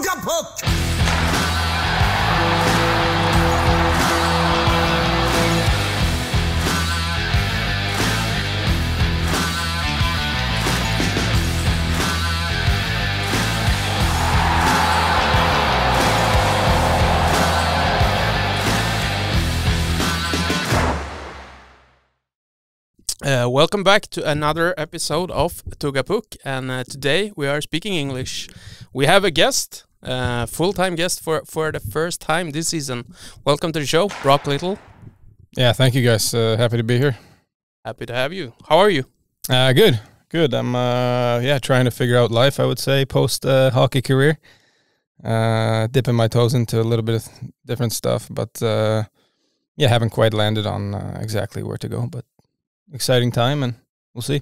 Tugga Puck! Welcome back to another episode of Tugga Puck, and today we are speaking English. We have a guest, full-time guest for the first time this season. Welcome to the show, Broc Little. Yeah, thank you guys. Happy to be here. Happy to have you. How are you? Good. I'm trying to figure out life, I would say, post hockey career. Dipping my toes into a little bit of different stuff, but haven't quite landed on exactly where to go, but exciting time, and we'll see.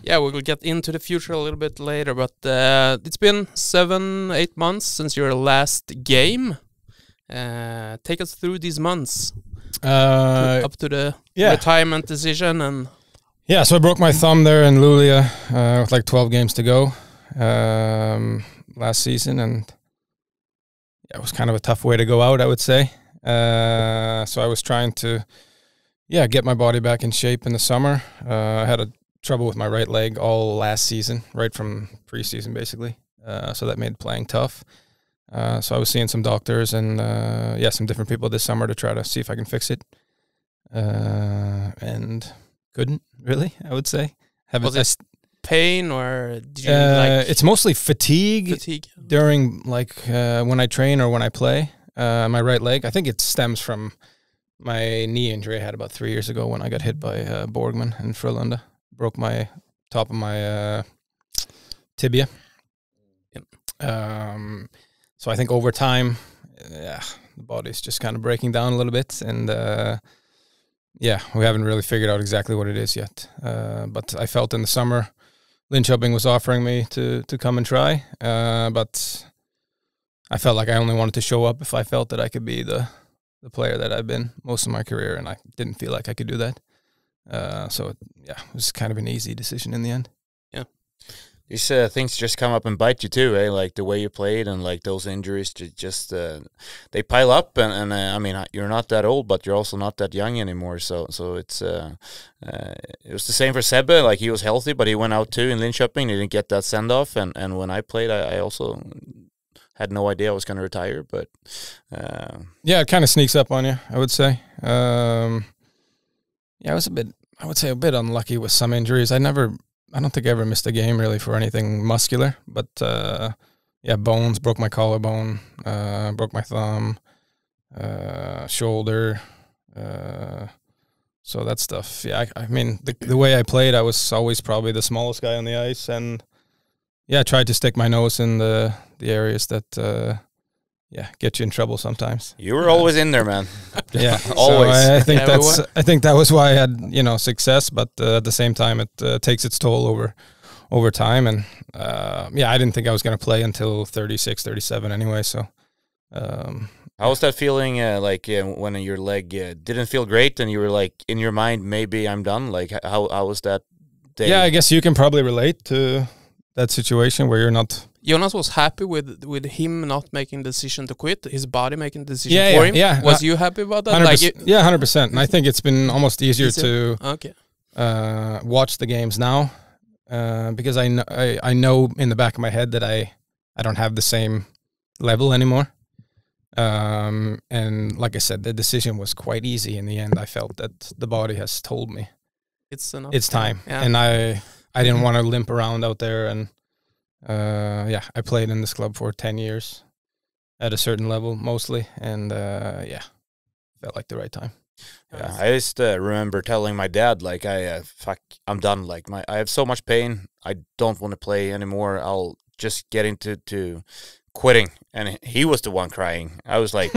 Yeah, we will get into the future a little bit later, but it's been 7-8 months since your last game. Take us through these months up to the retirement decision. And so I broke my thumb there in Luleå with like 12 games to go last season, and it was kind of a tough way to go out, I would say. So I was trying to get my body back in shape in the summer. I had trouble with my right leg all last season, right from preseason basically. So that made playing tough. So I was seeing some doctors and some different people this summer to try to see if I can fix it. And couldn't really, I would say. Was it pain, or did you it's mostly fatigue during when I train or when I play. My right leg, I think it stems from my knee injury I had about 3 years ago when I got hit by Borgman in Frölunda. Broke my top of my tibia. Yep. So I think over time, the body's just kind of breaking down a little bit. And we haven't really figured out exactly what it is yet. But I felt in the summer, Linköping was offering me to come and try. But I felt like I only wanted to show up if I felt that I could be the player that I've been most of my career, and I didn't feel like I could do that. So it was kind of an easy decision in the end. Yeah. These things just come up and bite you too, eh? Like the way you played and like those injuries just they pile up, and I mean, you're not that old, but you're also not that young anymore. So it's it was the same for Sebbe. Like he was healthy, but he went out too in Linköping. He didn't get that send off, and when I played, I also had no idea I was going to retire, but it kind of sneaks up on you, I would say. I was a bit unlucky with some injuries. I don't think I ever missed a game really for anything muscular, but bones, broke my collarbone, broke my thumb, shoulder, so that stuff. I mean, the way I played, I was always probably the smallest guy on the ice, and I tried to stick my nose in the areas that get you in trouble sometimes. You were always in there, man. Always. So I think that was why I had success, but at the same time it takes its toll over time, and I didn't think I was going to play until 36, 37 anyway. So how was that feeling? When your leg didn't feel great, and you were like in your mind, maybe I'm done. Like how was that day? Yeah, I guess you can probably relate to that situation where you're not. Jonas was happy with him not making the decision to quit, his body making the decision for him. Yeah. Was you happy about that? 100%. And I think it's been almost easier to watch the games now because I know in the back of my head that I don't have the same level anymore. And like I said, the decision was quite easy in the end. I felt that the body has told me it's time. Yeah. And I didn't want to limp around out there, and I played in this club for 10 years at a certain level mostly, and felt like the right time. Yeah, I just remember telling my dad, like, I'm done. Like, I have so much pain. I don't want to play anymore. I'll just get into quitting. And he was the one crying. I was like,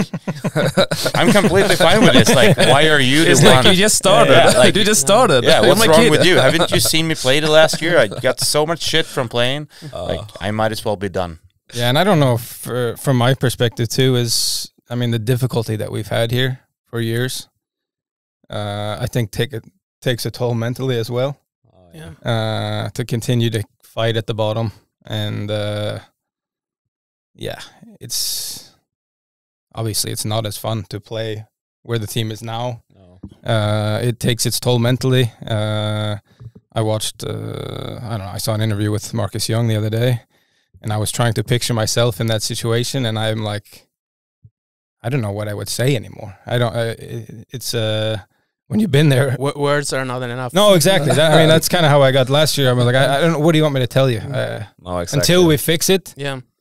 I'm completely fine with this. Like, why are you the one? You just started. You just started. Yeah, what's wrong with you? Haven't you seen me play the last year? I got so much shit from playing. Like, I might as well be done. Yeah, and I don't know if, from my perspective too, the difficulty that we've had here for years, I think takes a toll mentally as well. To continue to fight at the bottom, and it's obviously it's not as fun to play where the team is now. No. It takes its toll mentally. I watched, I saw an interview with Marcus Young the other day, and I was trying to picture myself in that situation, and I'm like, I don't know what I would say anymore. I don't. It's when you've been there, words are not enough. No, exactly. I mean, that's kind of how I got last year. I was like, I don't know. What do you want me to tell you? No, exactly. Until we fix it,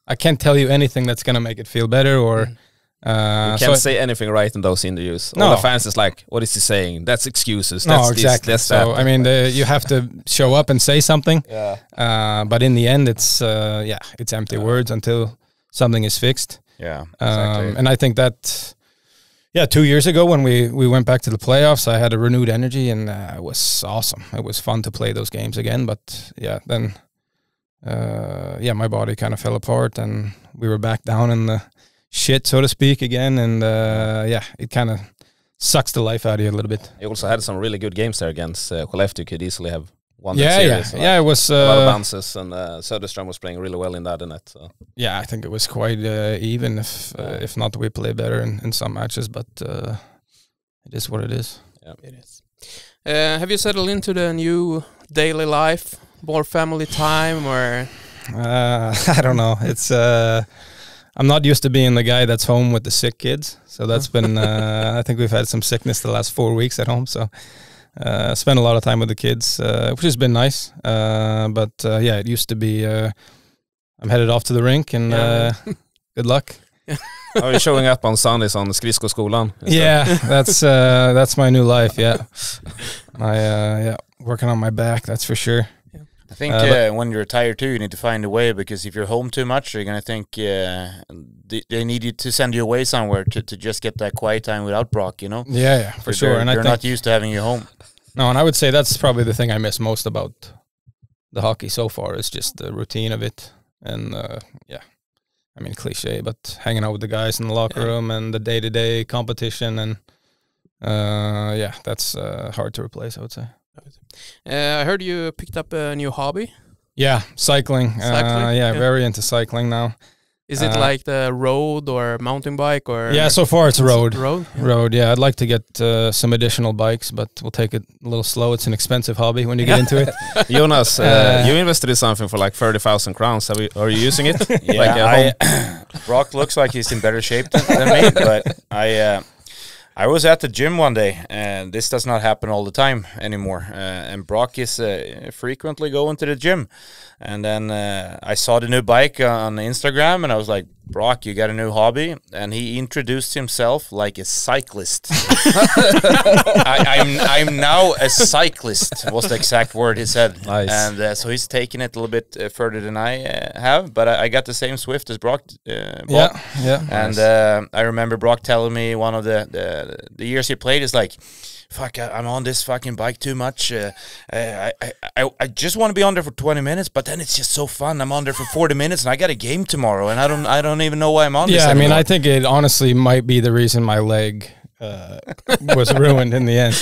I can't tell you anything that's gonna make it feel better. Or you can't say anything right in those interviews. All the fans is like, what is he saying? That's excuses. That's exactly. This, that's so that. I mean, you have to show up and say something. Yeah. But in the end, it's it's empty words until something is fixed. Yeah. Exactly. And I think that. Yeah, 2 years ago when we went back to the playoffs, I had a renewed energy, and it was awesome. It was fun to play those games again. But then, my body kind of fell apart, and we were back down in the shit, so to speak, again. And it kind of sucks the life out of you a little bit. You also had some really good games there against Skellefteå. You could easily have won that series. So it was a lot of bounces, and Söderström was playing really well in that net. So. Yeah, I think it was quite even. If not, we played better in some matches, but it is what it is. Yeah, it is. Have you settled into the new daily life, more family time, or? I don't know. It's I'm not used to being the guy that's home with the sick kids, so that's been. I think we've had some sickness the last 4 weeks at home, so. Spent a lot of time with the kids, which has been nice. But it used to be I'm headed off to the rink, and good luck. Are you showing up on Sundays on skridskoskolan? Yeah, that's my new life. Yeah, working on my back, that's for sure. I think when you're tired too, you need to find a way, because if you're home too much, you're gonna think they need you to send you away somewhere to just get that quiet time without Broc, you know? Yeah, for sure. And they're not used to having you home. No, and I would say that's probably the thing I miss most about the hockey so far is just the routine of it, and I mean, cliche, but hanging out with the guys in the locker room and the day-to-day competition, and that's hard to replace, I would say. I heard you picked up a new hobby. Yeah, cycling. Very into cycling now. Is it like the road or mountain bike or? Yeah, so far it's road. Road. Yeah. Road. Yeah, I'd like to get some additional bikes, but we'll take it a little slow. It's an expensive hobby when you get into it. Jonas, you invested in something for like 30,000 crowns. Are you using it? Yeah, Broc looks like he's in better shape than me, but I was at the gym one day, and this does not happen all the time anymore. And Broc is frequently going to the gym. And then I saw the new bike on Instagram, and I was like, Broc, you got a new hobby? And he introduced himself like a cyclist. I'm now a cyclist, was the exact word he said. Nice. And so he's taking it a little bit further than I have, but I got the same Swift as Broc bought. Yeah. And I remember Broc telling me one of the years he played is like, fuck, I'm on this fucking bike too much. I just want to be on there for 20 minutes, but then it's just so fun. I'm on there for 40 minutes, and I got a game tomorrow, and I don't even know why I'm on this anymore. Yeah, I mean, I think it honestly might be the reason my leg was ruined in the end.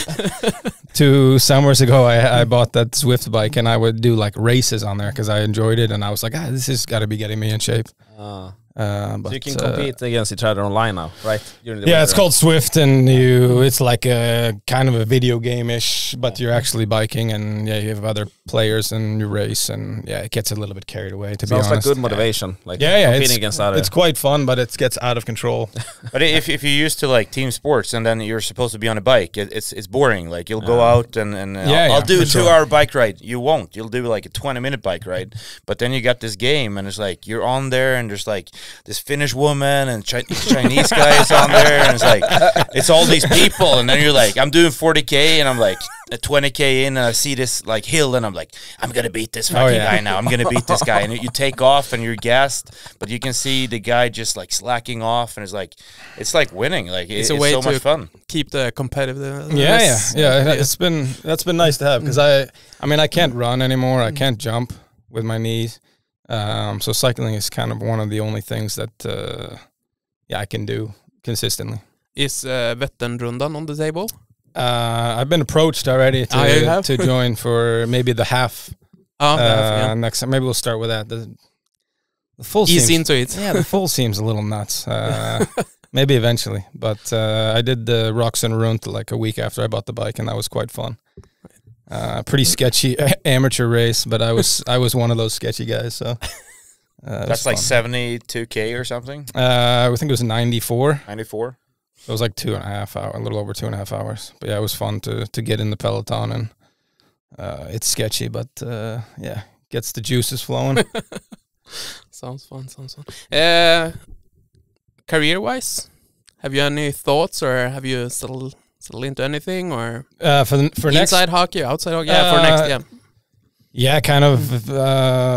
2 summers ago, I bought that Zwift bike, and I would do like races on there because I enjoyed it, and I was like, this has got to be getting me in shape. But so you can compete against each other online now, right? It's called Swift, and it's like a kind of a video game-ish, but you're actually biking, and you have other players, and you race, and it gets a little bit carried away, to be honest. Sounds like good motivation, like competing against others. It's quite fun, but it gets out of control. But if you're used to like team sports, and then you're supposed to be on a bike, it's boring. Like you'll go out and I'll do a 2-hour bike ride. You won't. You'll do like a 20-minute bike ride. But then you got this game, and it's like you're on there, and there's like this Finnish woman and Chinese guy is on there, and it's like it's all these people, and then you're like, I'm doing 40K, and I'm like at 20K in, and I see this like hill, and I'm like, I'm gonna beat this fucking guy now. I'm gonna beat this guy, and you take off, and you're gassed, but you can see the guy just like slacking off, and it's like winning. Like it's a way so to much fun. Keep the competitive. That's been nice to have, because I mean I can't run anymore. I can't jump with my knees. So cycling is kind of one of the only things that I can do consistently. Is Vätternrundan on the table? I've been approached already to join for maybe the half. Next time. Maybe we'll start with that. The full ease seems, into it. Yeah, the full seems a little nuts. Maybe eventually, but I did the Rocks and Runt like a week after I bought the bike, and that was quite fun. Pretty sketchy amateur race, but I was one of those sketchy guys. So that's like 72K or something. I think it was 94. 94. It was like 2.5 hours, a little over 2.5 hours. But yeah, it was fun to get in the peloton, and it's sketchy, but yeah, gets the juices flowing. Sounds fun. Career-wise, have you any thoughts, or have you settled into anything, or for next inside hockey, outside hockey? Yeah, for next, yeah. Yeah, kind of.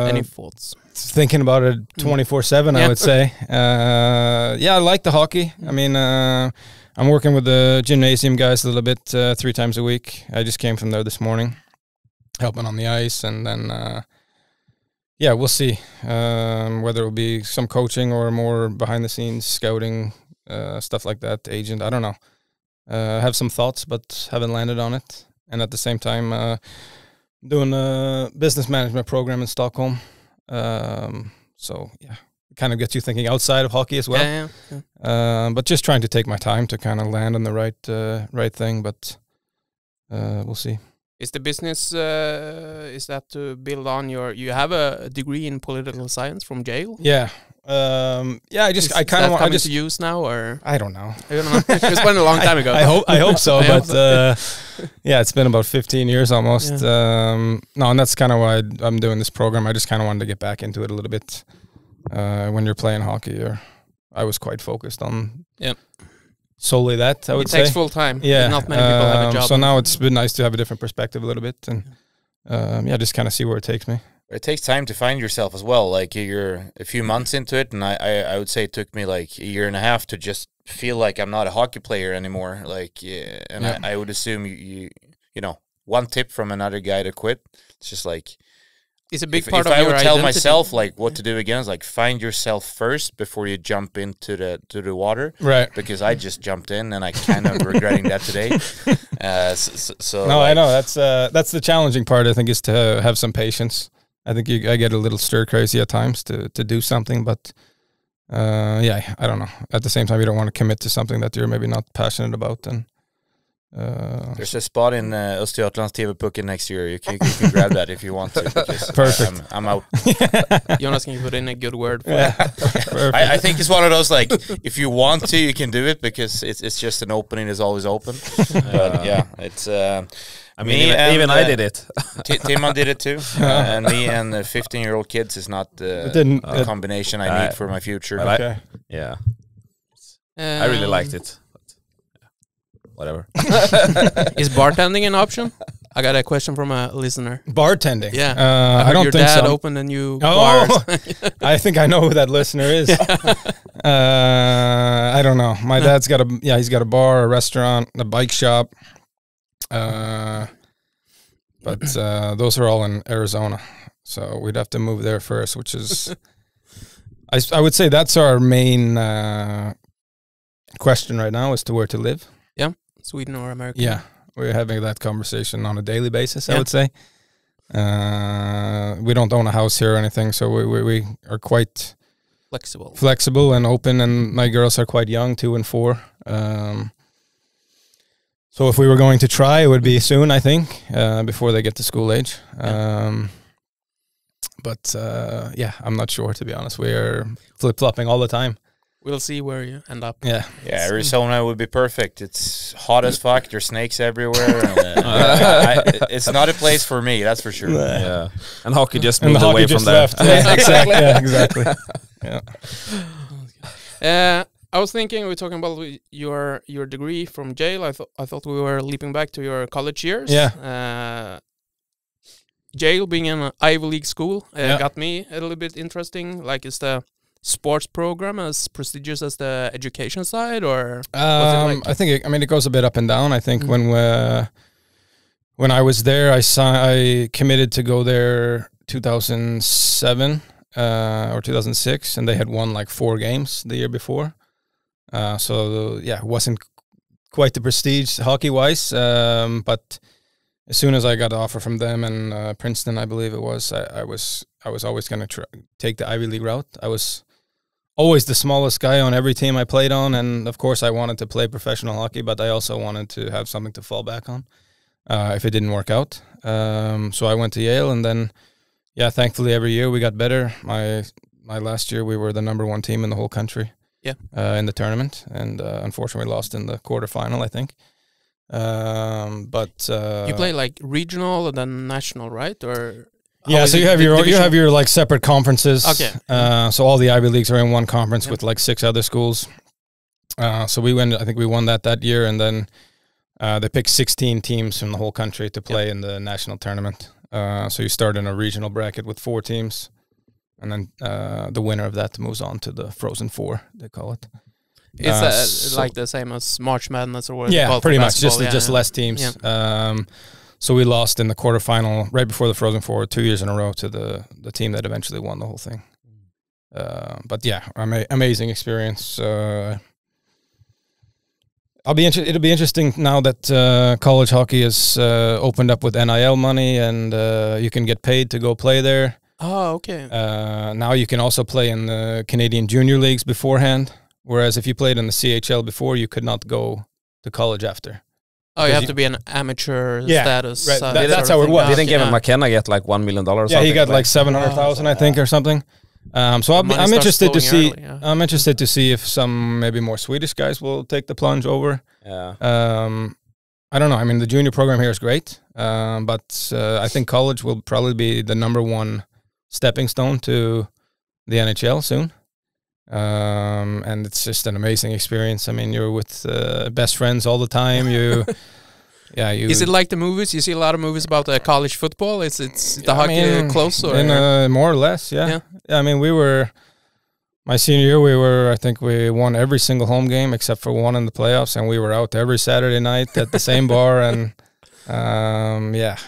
Any thoughts? Thinking about it 24/7, I would say. Yeah, I like the hockey. I mean, I'm working with the gymnasium guys a little bit 3 times a week. I just came from there this morning, helping on the ice, and then yeah, we'll see whether it will be some coaching or more behind the scenes scouting, stuff like that. Agent, I don't know. Have some thoughts, but haven't landed on it. And at the same time, doing a business management program in Stockholm. So yeah, it kind of gets you thinking outside of hockey as well. Yeah. But just trying to take my time to kind of land on the right thing. But we'll see. Is the business is that to build on you have a degree in political science from Yale? Yeah. Yeah, I kind of want to use now, or I don't know. It's been a long time ago. I hope so, but yeah, it's been about 15 years almost. Yeah. No, and that's kind of why I'm doing this program. I just kind of wanted to get back into it a little bit. When you're playing hockey, I was quite focused on solely that. I would say it takes full time. Yeah, not many people have a job. So now it's been nice to have a different perspective a little bit, and yeah, just kind of see where it takes me. It takes time to find yourself as well. Like you're a few months into it, and I would say it took me like a year and a half to just feel like I'm not a hockey player anymore. Like, I would assume you know, one tip from another guy to quit. It's just like it's a big part of your your identity. If I would tell myself like what to do again, is like find yourself first before you jump into the water. Right. Because I just jumped in and I kind of regretting that today. So no, I know that's the challenging part. I think is to have some patience. I think I get a little stir crazy at times to do something, but yeah, I don't know. At the same time, you don't want to commit to something that you're maybe not passionate about. And there's a spot in Östergötlands TV Pucken next year. You can grab that if you want to. Perfect. I'm out. Jonas, can you put in a good word for it? I think it's one of those like if you want to, you can do it because it's just an opening is always open. But yeah, it's. I mean, even I did it. Timon did it too, and me and the 15-year-old kids is not the combination I need for my future. Okay. Yeah, I really liked it. But, yeah, whatever. Is bartending an option? I got a question from a listener. Bartending? Yeah. I don't your think dad so. opened a new bar. I think I know who that listener is. I don't know. My dad's got he's got a bar, a restaurant, a bike shop. But those are all in Arizona, so we'd have to move there first, which is, I would say that's our main question right now as to where to live. Yeah, Sweden or America. Yeah, we're having that conversation on a daily basis, I would say. We don't own a house here or anything, so we are quite flexible and open, and my girls are quite young, 2 and 4. So if we were going to try, it would be soon, I think, before they get to school age. But yeah, I'm not sure, to be honest. We're flip-flopping all the time. We'll see where you end up. Yeah, Arizona would be perfect. It's hot as fuck. There's snakes everywhere. And, it's not a place for me, that's for sure. Yeah, and hockey just moved away from there. Yeah, exactly. Yeah, exactly. Yeah. I was thinking, we were talking about your degree from Yale. I thought we were leaping back to your college years. Yeah. Yale being an Ivy League school got me a little bit interesting. Like, is the sports program as prestigious as the education side, or I think it goes a bit up and down. I think when I was there, I committed to go there 2007 or 2006, and they had won like 4 games the year before. So yeah, it wasn't quite the prestige hockey-wise, but as soon as I got the offer from them and Princeton, I believe it was, I was always going to take the Ivy League route. I was always the smallest guy on every team I played on, and of course I wanted to play professional hockey, but I also wanted to have something to fall back on if it didn't work out. So I went to Yale, and then, thankfully every year we got better. My last year we were the number 1 team in the whole country in the tournament, and unfortunately lost in the quarterfinal, I think. But you play like regional and then national, right? Or so you have your like separate conferences. Okay. So all the Ivy Leagues are in one conference with like 6 other schools. So I think we won that year, and then they picked 16 teams from the whole country to play in the national tournament. So you start in a regional bracket with 4 teams, and then the winner of that moves on to the Frozen Four, they call it. Is that like the same as March Madness or what? Yeah, pretty much. Just less teams. Yeah. So we lost in the quarterfinal right before the Frozen Four 2 years in a row to the team that eventually won the whole thing. But yeah, amazing experience. It'll be interesting now that college hockey is opened up with NIL money, and you can get paid to go play there. Oh, okay. Now you can also play in the Canadian junior leagues beforehand, whereas if you played in the CHL before, you could not go to college after. Oh, you have to be an amateur status. Right. That's how it was. Didn't Kevin McKenna get like $1 million or something? Yeah, he got like 700,000, I think, or something. So I'm interested to see. Early, I'm interested to see if some maybe more Swedish guys will take the plunge over. Yeah. I don't know. I mean, the junior program here is great, but I think college will probably be the number 1 stepping stone to the NHL soon. And it's just an amazing experience. I mean, you're with best friends all the time. Is it like the movies? You see a lot of movies about college football. It's the hockey close, or more or less, yeah. I mean, my senior year, I think we won every single home game except for one in the playoffs, and we were out every Saturday night at the same bar, and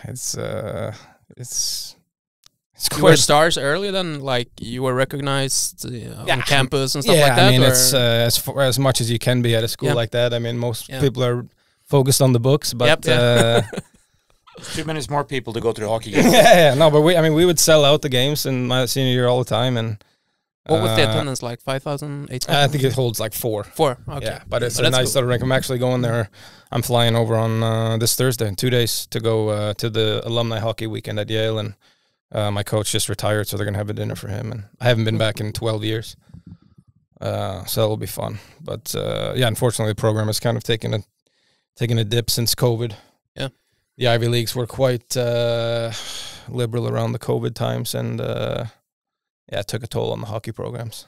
it's you were stars early then, like you were recognized on campus and stuff like that? I mean, it's as much as you can be at a school like that. I mean, most people are focused on the books, but 2 minutes more people to go to the hockey game. No, but we would sell out the games in my senior year all the time. And what was the attendance like? 5,000, 8,000? I think it holds like 4. 4, okay. Yeah, but it's a nice little rink. I'm actually going there. I'm flying over on this Thursday in 2 days to go to the alumni hockey weekend at Yale, and my coach just retired, so they're going to have a dinner for him. And I haven't been back in 12 years. So it'll be fun. But unfortunately the program has kind of taken a dip since COVID. Yeah. The Ivy Leagues were quite liberal around the COVID times, and it took a toll on the hockey programs.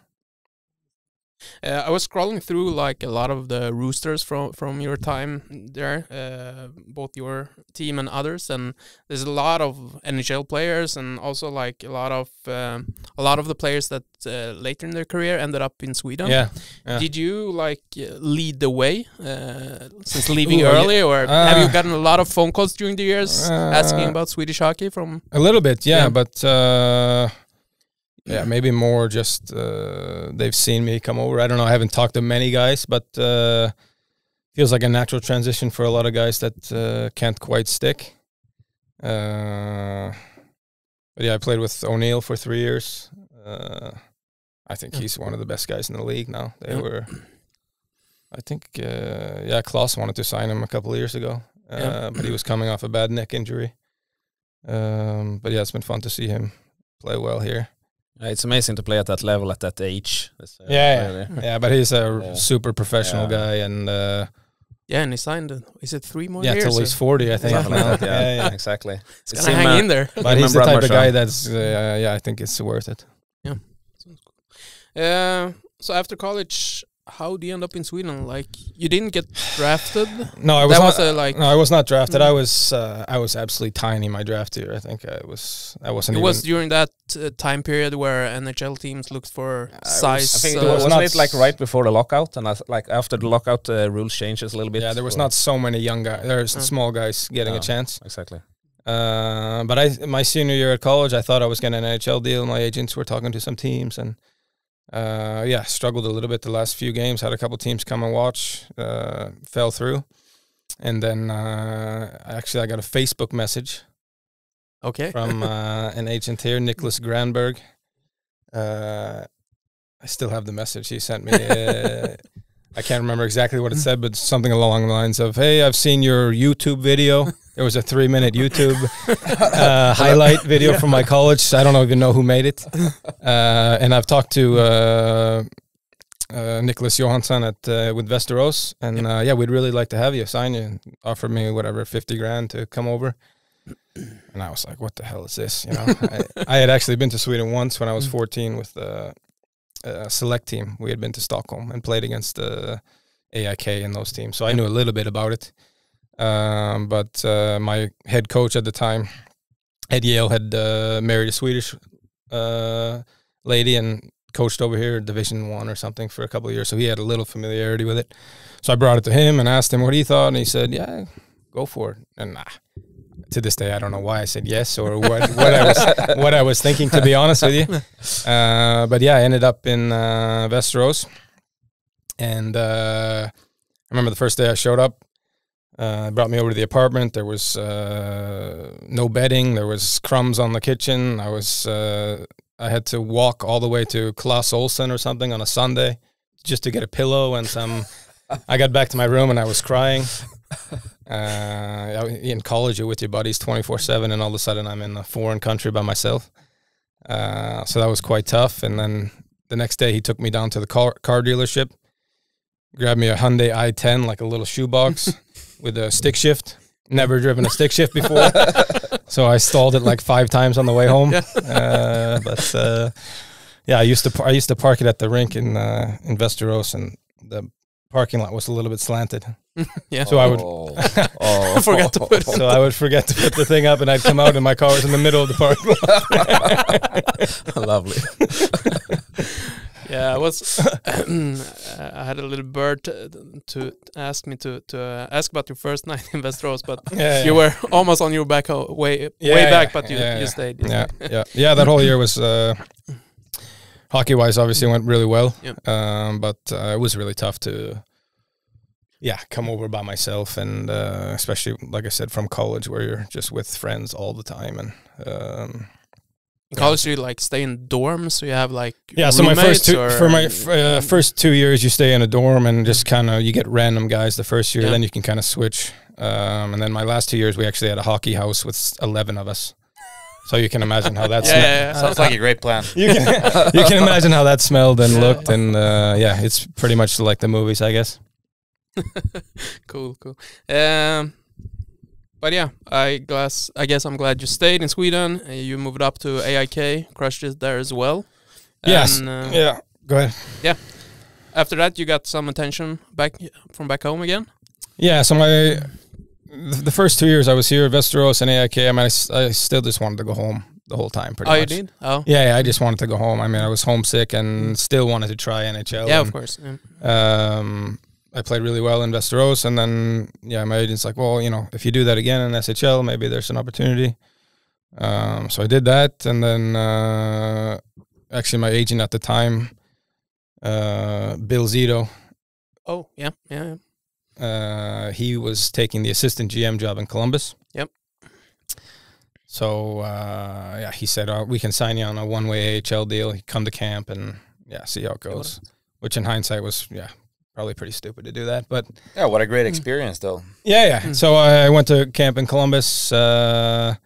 I was scrolling through like a lot of the roosters from your time there, both your team and others, and there's a lot of NHL players, and also like a lot of the players that later in their career ended up in Sweden. Yeah. Did you like lead the way since leaving early, or have you gotten a lot of phone calls during the years asking about Swedish hockey from? A little bit, but. Yeah, maybe more just they've seen me come over. I don't know. I haven't talked to many guys, but feels like a natural transition for a lot of guys that can't quite stick. But I played with O'Neill for 3 years. I think he's one of the best guys in the league now. They were, I think, Klaus wanted to sign him a couple of years ago, but he was coming off a bad neck injury. But it's been fun to see him play well here. It's amazing to play at that level at that age. But he's a super professional guy, and and he signed. Is it 3 more years? Yeah, till he's 40, I think. Exactly. It's gonna hang in there. But he's the type of guy that's I think it's worth it. Yeah, sounds cool. So after college, how do you end up in Sweden? Like, you didn't get drafted? No, I was I was not drafted. I was absolutely tiny my draft year. I think I wasn't. It was during that time period where NHL teams looked for size. I think wasn't it like right before the lockout, and like after the lockout, rules changes a little bit. Yeah, there was not so many young guys. There's small guys getting a chance. Exactly. But my senior year at college, I thought I was getting an NHL deal. My agents were talking to some teams, and struggled a little bit the last few games. Had a couple teams come and watch, fell through. And then actually I got a Facebook message. Okay. From an agent here, Nicholas Granberg. I still have the message he sent me. I can't remember exactly what it said, but something along the lines of, "Hey, I've seen your YouTube video." There was a 3-minute YouTube highlight video from my college. I don't even know who made it. And I've talked to Nicholas Johansson with Västerås, and yeah, we'd really like to have you, sign you, offer me whatever, 50 grand to come over. And I was like, what the hell is this? You know, I had actually been to Sweden once when I was 14 with a select team. We had been to Stockholm and played against AIK and those teams. So I knew a little bit about it. But my head coach at the time at Yale had married a Swedish lady and coached over here, Division 1 or something, for a couple of years. So he had a little familiarity with it. So I brought it to him and asked him what he thought. And he said, yeah, go for it. And to this day, I don't know why I said yes or what I was thinking, to be honest with you. But yeah, I ended up in Västerås. And I remember the first day I showed up, brought me over to the apartment. There was no bedding. There was crumbs on the kitchen. I had to walk all the way to Clas Olsen or something on a Sunday just to get a pillow and some. I got back to my room and I was crying. In college, you're with your buddies 24/7, and all of a sudden I'm in a foreign country by myself. So that was quite tough. And then the next day he took me down to the car dealership, grabbed me a Hyundai i10, like a little shoebox with a stick shift. Never driven a stick shift before. So I stalled it like 5 times on the way home. Yeah, I used to park it at the rink in Västerås, and the parking lot was a little bit slanted. Yeah. So I would forget to put it. So I would forget to put the thing up, and I'd come out and my car was in the middle of the parking lot. Lovely. Yeah, I had a little bird to ask me to ask about your first night in Västerås, but you were almost on your back way back, but you stayed. Yeah. That whole year was hockey-wise, obviously went really well. But it was really tough to come over by myself, and especially, like I said, from college where you're just with friends all the time. And in college, you like stay in dorms, so you have like so my first 2 years you stay in a dorm and just kind of you get random guys the first year, then you can kind of switch. And then my last 2 years we actually had a hockey house with 11 of us. So you can imagine how that smelled. Sounds like a great plan. You can imagine how that smelled and looked, and it's pretty much like the movies, I guess. Cool. But yeah, I guess I'm glad you stayed in Sweden. You moved up to AIK, crushed it there as well. Yes. Go ahead. Yeah. After that, you got some attention back home again. Yeah. So the first 2 years I was here, Västerås and AIK. I mean, I still just wanted to go home the whole time. Pretty much. You did? Oh. Yeah. I just wanted to go home. I mean, I was homesick and still wanted to try NHL. Yeah, of course. Yeah. I played really well in Västerås, and then my agent's like, well, if you do that again in SHL, maybe there's an opportunity. So I did that, and then actually my agent at the time, Bill Zito. Oh yeah. He was taking the assistant GM job in Columbus. Yep. So he said, we can sign you on a one-way AHL deal. You come to camp and see how it goes. Which in hindsight was probably pretty stupid to do that, but what a great experience though. So I went to camp in Columbus, then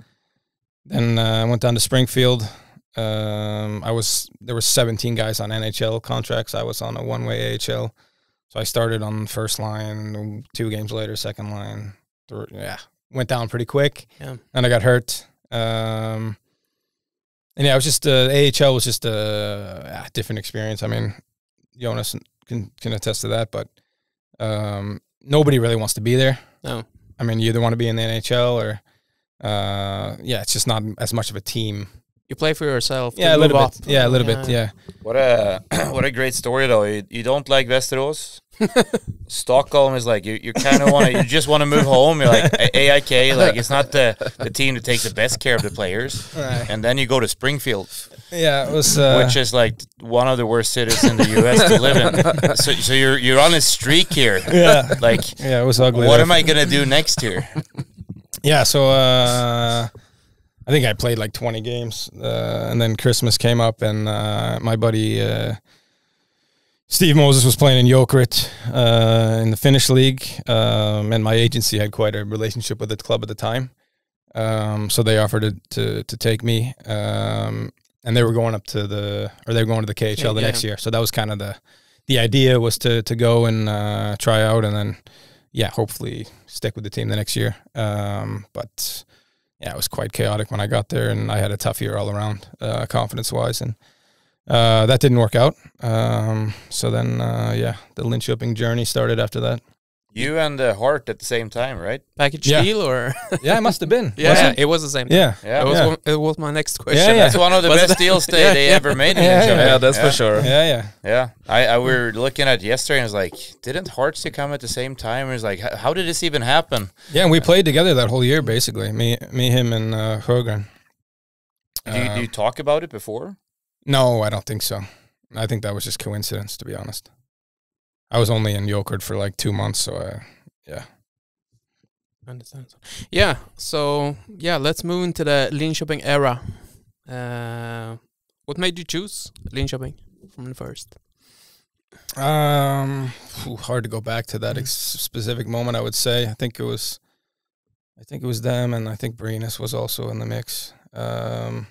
I went down to Springfield. There were 17 guys on NHL contracts. I was on a one-way AHL, so I started on first line, 2 games later second line. Went down pretty quick, and I got hurt. And it was just AHL was just a different experience. I mean, Jonas can attest to that, but nobody really wants to be there. No. I mean, you either want to be in the NHL or, it's just not as much of a team. You play for yourself. Yeah, a little bit. Yeah, a little bit. Yeah. What a great story though. You don't like Västerås. Stockholm is like you kind of want to, you just want to move home. You're like AIK, like it's not the team that takes the best care of the players. Right. And then you go to Springfield. Yeah, it was which is like one of the worst cities in the U.S. to live in. So you're on a streak here. Yeah, like yeah, it was ugly. What am I gonna do next year? Yeah, so I think I played like 20 games, and then Christmas came up, and my buddy Steve Moses was playing in Jokerit in the Finnish league, and my agency had quite a relationship with the club at the time, so they offered to take me, and they were going up to the KHL the next year. So that was kind of the idea was to go and try out, and then hopefully stick with the team the next year. But yeah, it was quite chaotic when I got there, and I had a tough year all around, confidence-wise, and that didn't work out. So then, the Linköping journey started after that. You and Hart at the same time, right? Package deal, or yeah, it must have been. Yeah, it was the same. Yeah, It was my next question. That's one of the best deals they ever made. Yeah, that's for sure. Yeah. I we were looking at yesterday, and I was like, didn't Hearts come at the same time? And it was like, how did this even happen? Yeah, and we played together that whole year, basically. Me, him, and Högren. Do you talk about it before? No, I don't think so. I think that was just coincidence, to be honest. I was only in Jokerit for like 2 months, so yeah. Understand. Yeah, so let's move into the Linköping era. What made you choose Linköping from the first? Hard to go back to that specific moment, I would say. I think it was them, and I think Brinus was also in the mix. But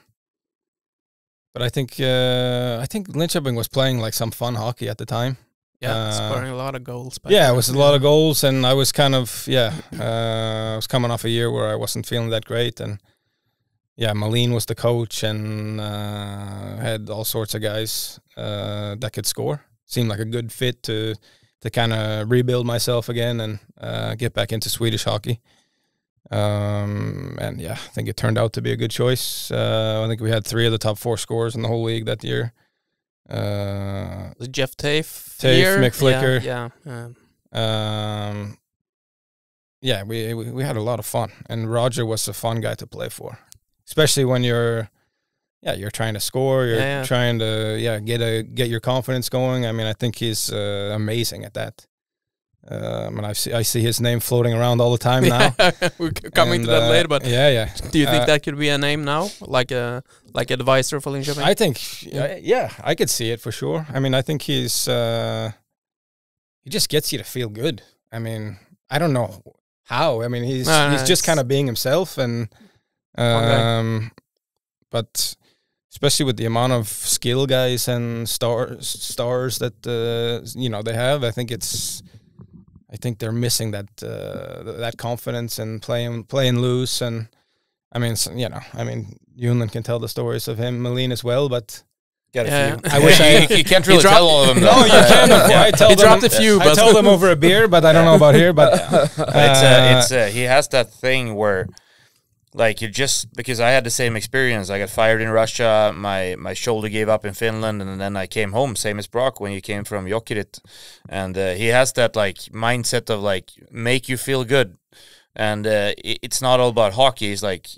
I think Linköping was playing like some fun hockey at the time. Yeah, scoring a lot of goals. Yeah, it was a lot of goals, and I was kind of I was coming off a year where I wasn't feeling that great, and Malin was the coach, and had all sorts of guys that could score. Seemed like a good fit to kind of rebuild myself again and get back into Swedish hockey. And I think it turned out to be a good choice. I think we had 3 of the top 4 scorers in the whole league that year. Jeff Tafe, Mick Flicker. We had a lot of fun, and Roger was a fun guy to play for, especially when you're trying to score, you're trying to get your confidence going. I mean, I think he's amazing at that. And I see his name floating around all the time now. We're coming to that later, but do you think that could be a name now, like advisor for Linköping? I think, I could see it for sure. I mean, I think he just gets you to feel good. I mean, I don't know how. I mean, he's just kind of being himself, and but especially with the amount of skill guys and stars that they have, I think they're missing that confidence and playing loose. And I mean, Junland can tell the stories of him, Malin as well, but got a few. I wish you can't really tell all of them. No, you can. I dropped a few. I told them over a beer, but I don't know about here. But he has that thing where, like, because I had the same experience. I got fired in Russia. My shoulder gave up in Finland, and then I came home, same as Broc when he came from Jokerit. And he has that like mindset of like make you feel good, and it's not all about hockey. It's like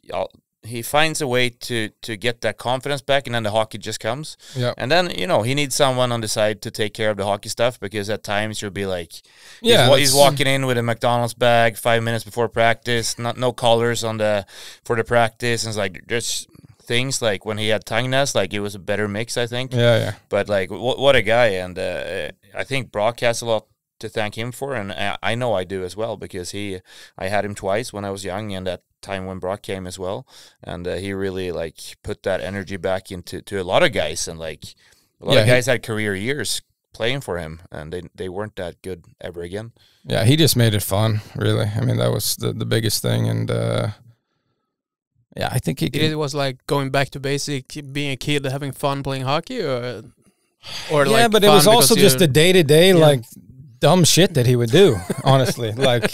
he finds a way to get that confidence back, and then the hockey just comes. Yeah. And then he needs someone on the side to take care of the hockey stuff, because at times you'll be like, he's walking in with a McDonald's bag 5 minutes before practice, no collars for the practice, and it's like there's things like when he had Tugga, like it was a better mix, I think. Yeah. But like what a guy, and I think Broc has a lot to thank him for, and I know I do as well, because I had him twice when I was young, and that time when Broc came as well, and he really like put that energy back into a lot of guys, and like a lot of guys had career years playing for him, and they weren't that good ever again. Yeah, he just made it fun, really. I mean, that was the biggest thing, and I think it was like going back to basic, being a kid, having fun playing hockey, or but it was also just the day-to-day like dumb shit that he would do, honestly. Like,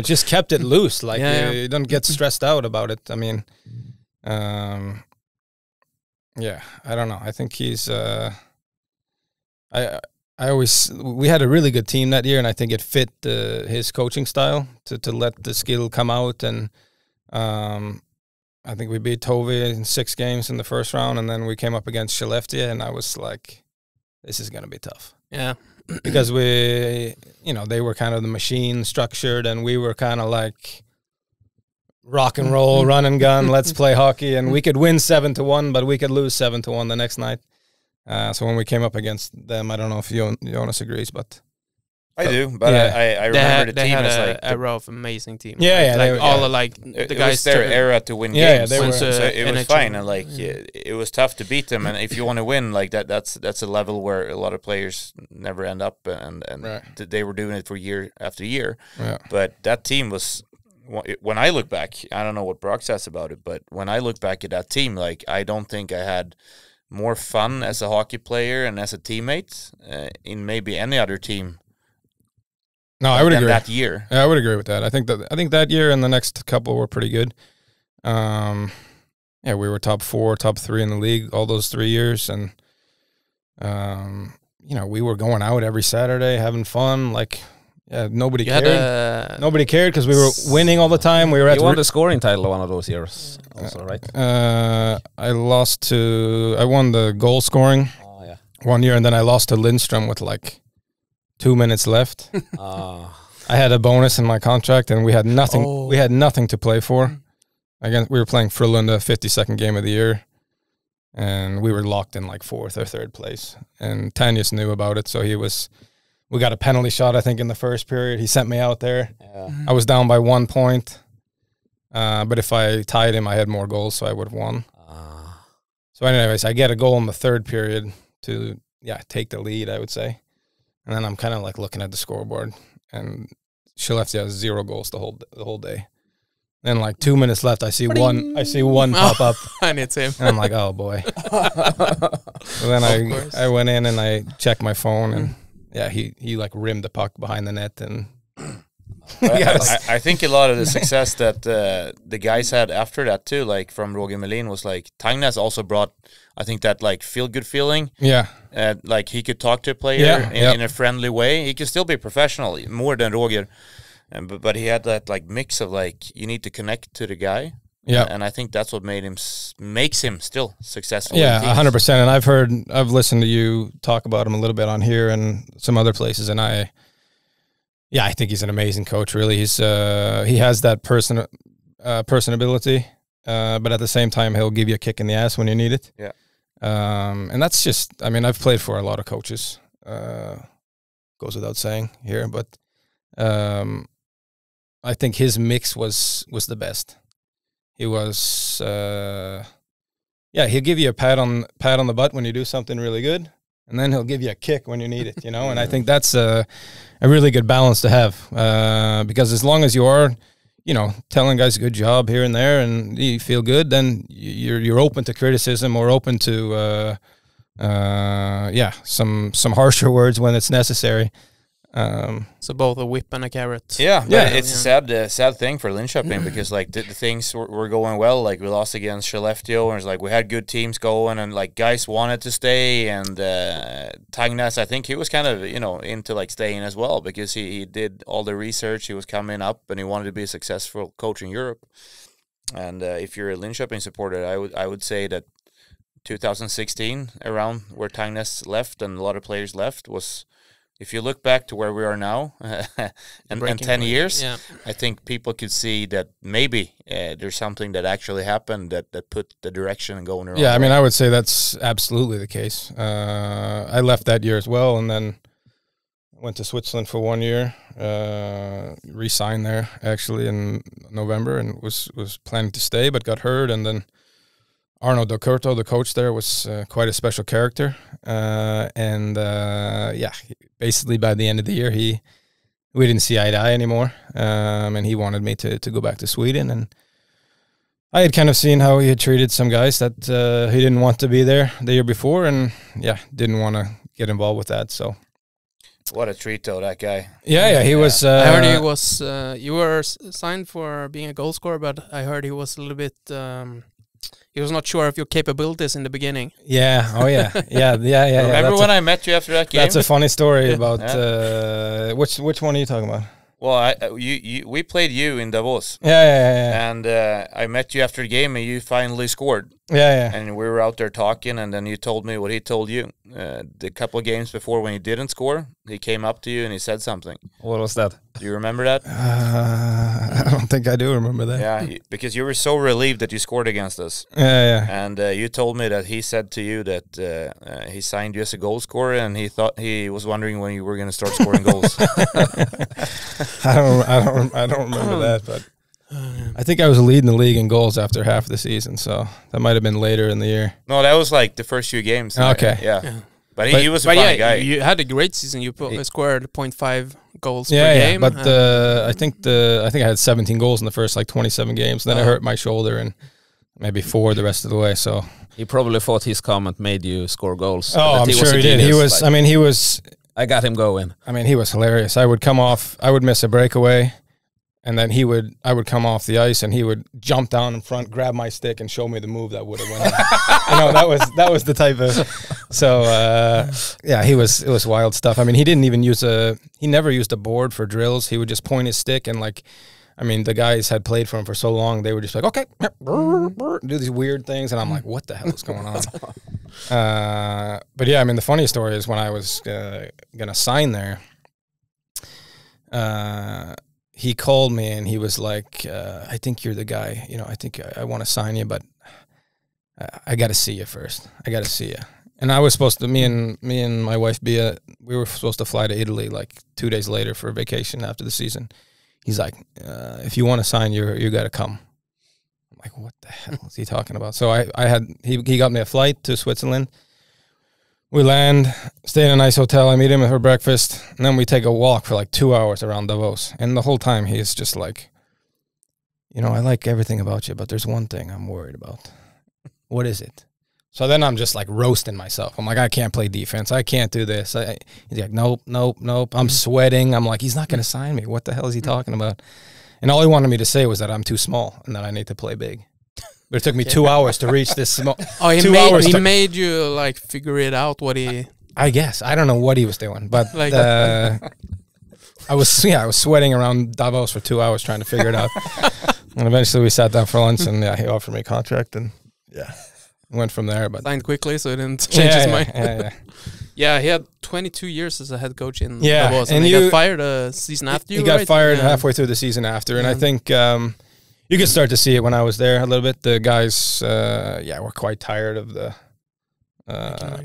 just kept it loose. Like, you don't get stressed out about it. I mean, I don't know. I think he's, I we had a really good team that year, and I think it fit his coaching style to let the skill come out. And I think we beat Tove in 6 games in the first round, and then we came up against Skellefteå, and I was like, this is going to be tough. Yeah. Because they were kind of the machine structured, and we were kind of like rock and roll, run and gun, let's play hockey, and we could win 7-1, but we could lose 7-1 the next night. So when we came up against them, I don't know if Jonas agrees, but I do. But I remember the team had as a like era of amazing team. Yeah, right? yeah, the guys. Was their era to win Yeah, games. they were. So it was NHL. fine, and like it was tough to beat them. And if you want to win like that, that's a level where a lot of players never end up, and Right. they were doing it for year after year. Yeah. But that team was. When I look back, I don't know what Brock says about it, but when I look back at that team, like I don't think I had more fun as a hockey player and as a teammate in maybe any other team. No, I would agree. That year, yeah, I would agree with that. I think that year and the next couple were pretty good. Yeah, we were top 4, top 3 in the league all those 3 years, and we were going out every Saturday having fun. Like, yeah, nobody cared. Nobody cared because we were winning all the time. We were You won the scoring title one of those years, also, right? I won the goal scoring one year, and then I lost to Lindström with like 2 minutes left. I had a bonus in my contract, and we had nothing. Oh. We had nothing to play for. Again, we were playing Frölunda, 52nd game of the year, and we were locked in like 4th or 3rd place. And Tanjas knew about it, so we got a penalty shot, I think, in the first period. He sent me out there. Yeah. I was down by 1 point, but if I tied him, I had more goals, so I would have won. So anyways, I get a goal in the 3rd period to take the lead, I would say. And then I'm kind of like looking at the scoreboard, and Skellefteå has 0 goals the whole day. Then like 2 minutes left, I see one pop up, and it's him. and I'm like, oh boy. So then I went in and I checked my phone, and he like rimmed the puck behind the net, and I think a lot of the success that the guys had after that too, like from Roger Melin, was like Tugga also brought, I think, that like feel good feeling. Yeah. Like he could talk to a player in a friendly way. He could still be professional more than Roger, but he had that like mix of like you need to connect to the guy. Yeah, and I think that's what makes him still successful. Yeah, 100%. And I've listened to you talk about him a little bit on here and some other places, and I think he's an amazing coach. Really, he has that personability, but at the same time, he'll give you a kick in the ass when you need it. Yeah, and that's just. I mean, I've played for a lot of coaches. Goes without saying here, but I think his mix was the best. He was, he'll give you a pat on the butt when you do something really good, and then he'll give you a kick when you need it, And I think that's a really good balance to have, because as long as you are, telling guys good job here and there, and you feel good, then you're open to criticism or open to, some harsher words when it's necessary. So both a whip and a carrot. Yeah. It's a sad thing for Linköping because like the things were going well. Like we lost against Skellefteå, and it's like we had good teams going, and like guys wanted to stay. And Tugga, I think he was kind of into like staying as well because he did all the research. He was coming up, and he wanted to be a successful coach in Europe. And if you're a Linköping supporter, I would say that 2016, around where Tugga left and a lot of players left, was. If you look back to where we are now and 10 years, I think people could see that maybe there's something that actually happened that put the direction going around. Yeah, I mean, I would say that's absolutely the case. I left that year as well, and then went to Switzerland for 1 year, re-signed there actually in November, and was planning to stay but got hurt, and then Arno Curto, the coach there, was quite a special character, basically by the end of the year, we didn't see eye to eye anymore, and he wanted me to go back to Sweden, and I had kind of seen how he had treated some guys that he didn't want to be there the year before, and didn't want to get involved with that. So, what a treat though, that guy. Yeah, he was. I heard he was. You were signed for being a goal scorer, but I heard he was a little bit. He he was not sure of your capabilities in the beginning. Yeah. Oh yeah. Yeah. Remember when I met you after that game? That's a funny story about which one are you talking about? Well, we played you in Davos. Yeah. And I met you after the game, and you finally scored. Yeah. And we were out there talking, and then you told me what he told you. The couple of games before, when he didn't score, he came up to you and he said something. What was that? Do you remember that? I don't think I do remember that. Yeah, because you were so relieved that you scored against us. Yeah. And you told me that he said to you that he signed you as a goal scorer, and he was wondering when you were going to start scoring goals. I don't remember that, but I think I was leading the league in goals after half the season, so that might have been later in the year. No, that was like the first few games. Okay. Yeah. But he was a funny guy. You had a great season. You scored 0.5 goals per game. game. But I think I had 17 goals in the first 27 games. Then I hurt my shoulder and maybe 4 the rest of the way. So he probably thought his comment made you score goals. Oh, I'm sure he did. He was. I got him going. He was hilarious. I would miss a breakaway, and then I would come off the ice, and he would jump down in front, grab my stick, and show me the move that would have went in. That was the type of. So it was wild stuff. He didn't even he never used a board for drills. He would just point his stick, and the guys had played for him for so long, they were just like, okay, do these weird things, and I'm like, what the hell is going on? But yeah, the funny story is when I was gonna sign there, he called me and he was like, I think you're the guy. I think I want to sign you, but I got to see you first. I got to see you. And I was supposed to, me and my wife Bia, we were supposed to fly to Italy 2 days later for vacation after the season. He's like, if you want to sign, you got to come. I'm like, what the hell is he talking about? So he got me a flight to Switzerland. We land, stay in a nice hotel. I meet him for breakfast, and then we take a walk for 2 hours around Davos. And the whole time he's just like, I like everything about you, but there's one thing I'm worried about. What is it? So then I'm just roasting myself. I'm like, I can't play defense. I can't do this. He's like, nope. I'm sweating. I'm like, he's not going to sign me. What the hell is he talking about? And all he wanted me to say was that I'm too small and that I need to play big. But it took me 2 hours to reach this small. Oh, he made you figure it out what he. I guess I don't know what he was doing, but I was sweating around Davos for 2 hours trying to figure it out. And eventually we sat down for lunch, and he offered me a contract, and went from there. But signed quickly, so he didn't change his mind. Yeah. Yeah, he had 22 years as a head coach in Davos, and he got fired a season after you. He got fired halfway through the season after, and I think. You could start to see it when I was there a little bit. The guys, were quite tired of the, I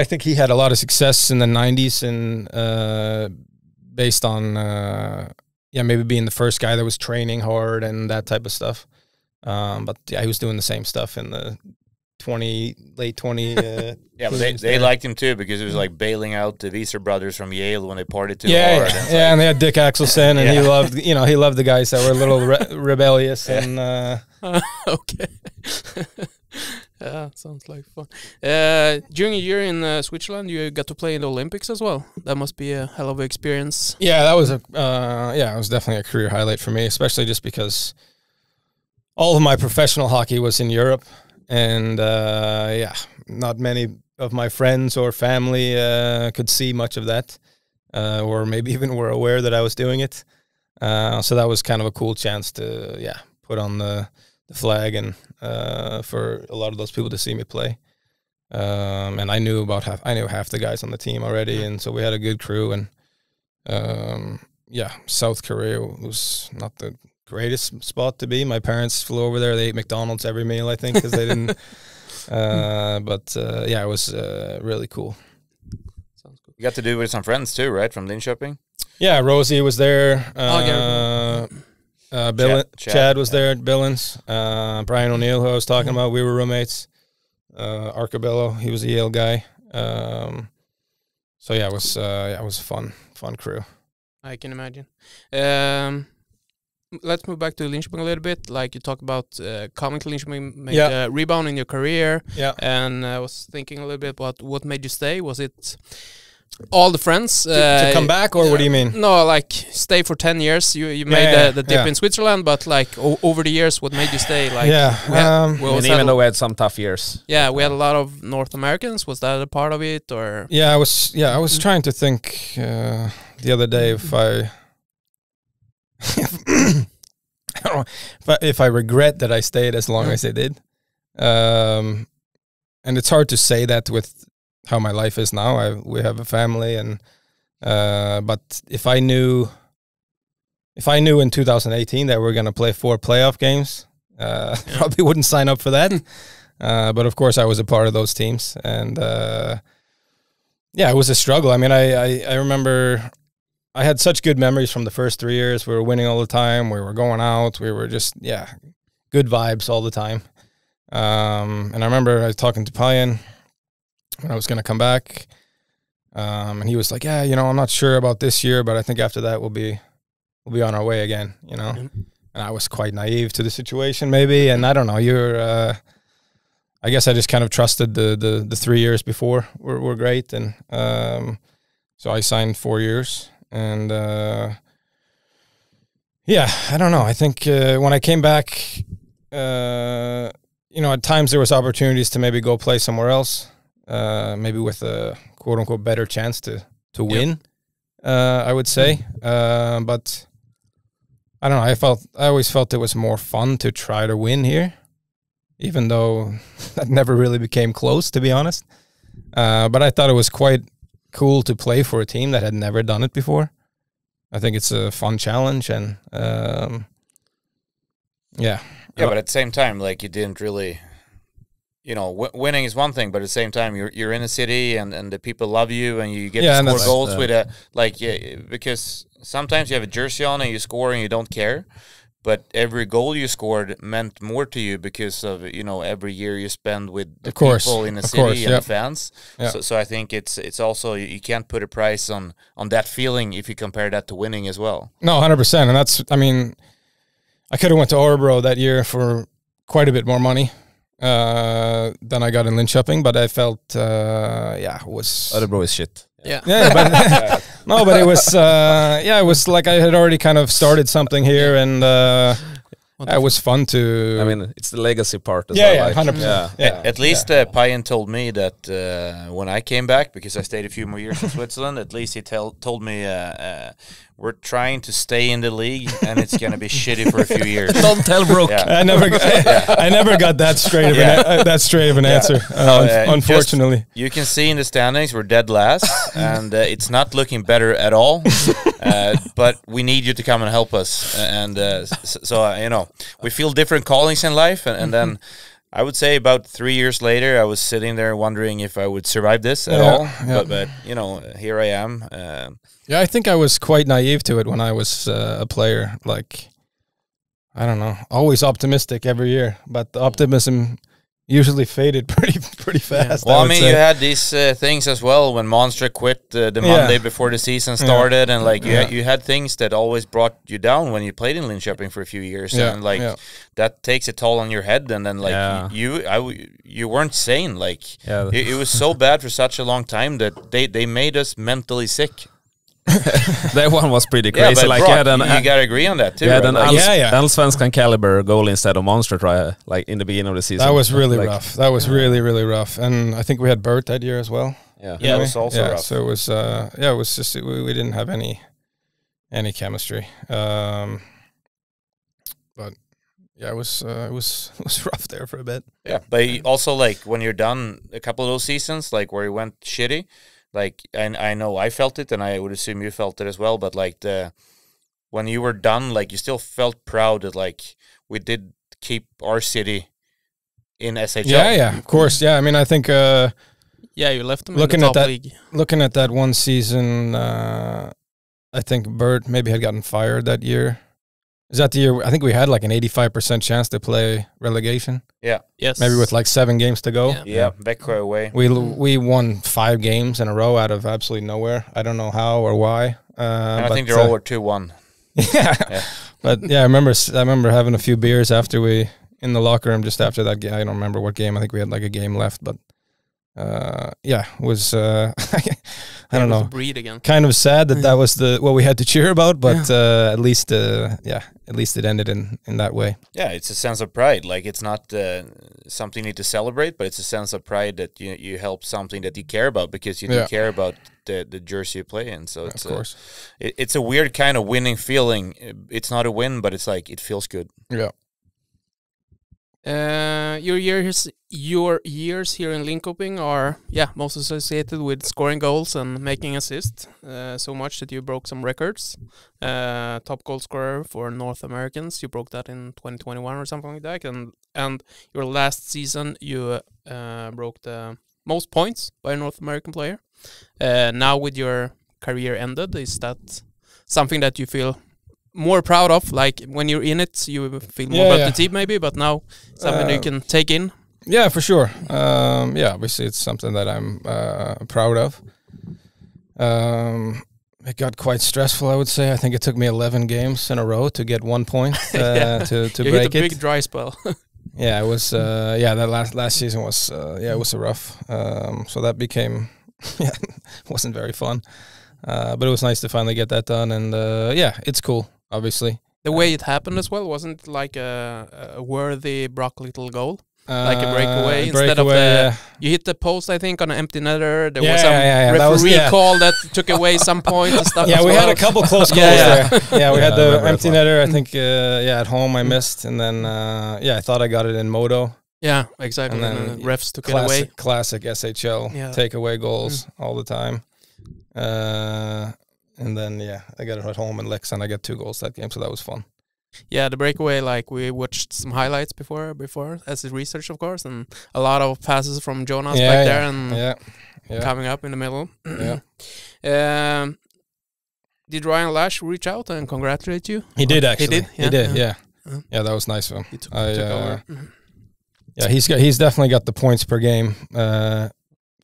think he had a lot of success in the 90s and based on, maybe being the first guy that was training hard and that type of stuff. But he was doing the same stuff in the late 20. But they liked him too because it was bailing out the Wieser brothers from Yale when they partied too hard. And they had Dick Axelson, and he loved the guys that were a little rebellious and. Okay. Yeah, sounds like fun. During a year in Switzerland, you got to play in the Olympics as well. That must be a hell of an experience. Yeah, that was it was definitely a career highlight for me, especially just because all of my professional hockey was in Europe. And, not many of my friends or family could see much of that or maybe even were aware that I was doing it. So that was kind of a cool chance to, put on the flag and for a lot of those people to see me play. And I knew half the guys on the team already, and so we had a good crew. And, South Korea was not the greatest spot to be. My parents flew over there. They ate McDonald's every meal, I think, because they didn't. It was really cool. Sounds cool. You got to do it with some friends too, right? From Linköping? Yeah, Rosie was there. Chad was there. Billings. Brian O'Neill, who I was talking about, we were roommates. Arcabello, he was a Yale guy. It was a fun crew. I can imagine. Let's move back to Linköping a little bit. Like you talk about coming to Linköping, made a rebound in your career. Yeah. And I was thinking a little bit about what made you stay. Was it all the friends to come back, or what do you mean? No, like stay for 10 years. You made the dip in Switzerland, but like over the years, what made you stay? Like and even though we had some tough years, we had a lot of North Americans. Was that a part of it, or? I was trying to think the other day if I don't know if I regret that I stayed as long as I did, and it's hard to say that with how my life is now. We have a family, and but if I knew in 2018 that we're gonna play 4 playoff games, probably wouldn't sign up for that. But of course, I was a part of those teams, and it was a struggle. I mean, I remember I had such good memories from the first 3 years. We were winning all the time. We were going out. We were just good vibes all the time. And I remember I was talking to Payan when I was going to come back, and he was like, I'm not sure about this year, but I think after that we'll be on our way again, And I was quite naive to the situation, maybe, and I don't know. I guess I just kind of trusted the 3 years before were great, and so I signed 4 years, and I don't know. I think when I came back, at times there was opportunities to maybe go play somewhere else. Maybe with a quote unquote better chance to win, I would say. But I don't know. I always felt it was more fun to try to win here, even though that never really became close, to be honest. But I thought it was quite cool to play for a team that had never done it before. I think it's a fun challenge, and but at the same time, like, you didn't really. Winning is one thing, but at the same time, you're in a city, and the people love you, and you get to score goals with because sometimes you have a jersey on and you score and you don't care, but every goal you scored meant more to you because of every year you spend with the people in the city and the fans. So I think it's also, you can't put a price on that feeling if you compare that to winning as well. No, 100%, and that's, I mean, I could have went to Örebro that year for quite a bit more money than I got in Linköping, but I felt it was Örebro is shit. But no, but it was it was like I had already kind of started something here, and it was fun to. I mean, it's the legacy part as well. Yeah, 100%. At least Payan told me that when I came back, because I stayed a few more years in Switzerland, at least he told me we're trying to stay in the league, and it's going to be shitty for a few years. Don't tell Broc. I never got that straight of an answer. Unfortunately, you can see in the standings we're dead last, and it's not looking better at all. But we need you to come and help us, and so we feel different callings in life, and then. I would say about 3 years later, I was sitting there wondering if I would survive this at all. Yeah. But here I am. I think I was quite naive to it when I was a player. Like, I don't know, always optimistic every year, but the optimism usually faded pretty fast. Well, I mean, you had these things as well when Monster quit the Monday before the season started, and like you had things that always brought you down when you played in Linköping for a few years, and like that takes a toll on your head, and then like you weren't sane. Like it was so bad for such a long time that they made us mentally sick. That one was pretty crazy. Like, Broc, you gotta agree on that too. Yeah, right? Allsvenskan caliber goal instead of Monster try like in the beginning of the season. That was really rough. That was really rough. And I think we had Bert that year as well. Yeah, it was also rough. So it was it was just we didn't have any chemistry. But it was rough there for a bit. Yeah, but also like when you're done a couple of those seasons, like where you went shitty. Like, and I know I felt it, and I would assume you felt it as well. But like when you were done, like you still felt proud that like we did keep our city in SHL. Yeah, of course. Yeah, I mean, I think. You left them looking in the top league. Looking at that one season, I think Bert maybe had gotten fired that year. Is that the year? I think we had like an 85% chance to play relegation. Yeah. Yes. Maybe with like 7 games to go. Yeah. Växjö away. We won 5 games in a row out of absolutely nowhere. I don't know how or why. And I think they're all 2-1. Yeah. But I remember having a few beers after in the locker room just after that game. I don't remember what game. I think we had like a game left, but it was I don't know. Breed again. Kind of sad that was what we had to cheer about, but at least it ended in that way. Yeah, it's a sense of pride. Like, it's not something you need to celebrate, but it's a sense of pride that you help something that you care about, because you do care about the jersey you play in. So it's, of course, it's a weird kind of winning feeling. It's not a win, but it's like, it feels good. Yeah. Your years here in Linköping are most associated with scoring goals and making assists, so much that you broke some records. Top goal scorer for North Americans, you broke that in 2021 or something like that, and your last season you broke the most points by a North American player. Now with your career ended, is that something that you feel more proud of? Like, when you're in it, you feel more about the team maybe, but now something that you can take in? Yeah, for sure. Obviously it's something that I'm proud of. It got quite stressful, I would say. I think it took me 11 games in a row to get 1 point to you break hit a big dry spell. Yeah, it was. That last season was. It was a rough. So that became. Wasn't very fun. But it was nice to finally get that done, and it's cool. Obviously, the way it happened as well, wasn't like a worthy Broc Little goal, like a breakaway instead of you hit the post. I think on an empty netter. There was some referee call that took away some points and stuff. Yeah, we had a couple close calls there. Yeah, we had the empty netter. I think at home I missed, and then I thought I got it in moto. Yeah, exactly. And then refs took it away. Classic SHL takeaway goals all the time. And then I got it at home in Lex, and I got 2 goals that game, so that was fun. Yeah, the breakaway, like, we watched some highlights before as a research, of course, and a lot of passes from Jonas back there and coming up in the middle. Did Ryan Lash reach out and congratulate you? He did, actually. He did. Yeah, that was nice of him. He took over. Yeah, he's definitely got the points per game.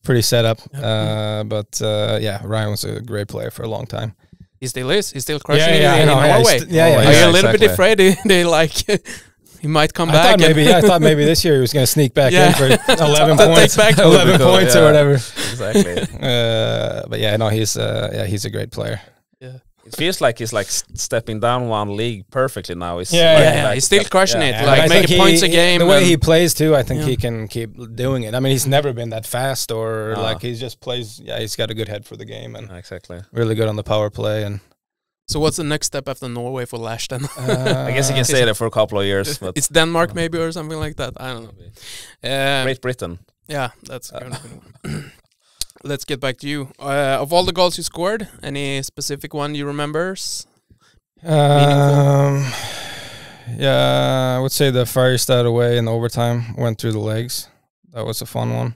Pretty set up, but Ryan was a great player for a long time. He still is. He's still crushing it in Norway. Are you a little bit afraid they like he might come back? I thought maybe this year he was going to sneak back in for 11 points, 11 points or whatever. Exactly. But he's a great player. Yeah. It feels like he's like stepping down one league perfectly now. He's he's still crushing it. Like, making points a game. The way he plays too, I think he can keep doing it. I mean, he's never been that fast or like he just plays. Yeah, he's got a good head for the game and really good on the power play. And so, what's the next step after Norway for Lash then? I guess he can stay there for a couple of years. But it's Denmark maybe or something like that. I don't know. Great Britain. Yeah, that's kind of one. Let's get back to you. Of all the goals you scored, any specific one you remember? I would say the Färjestad away in overtime went through the legs. That was a fun one.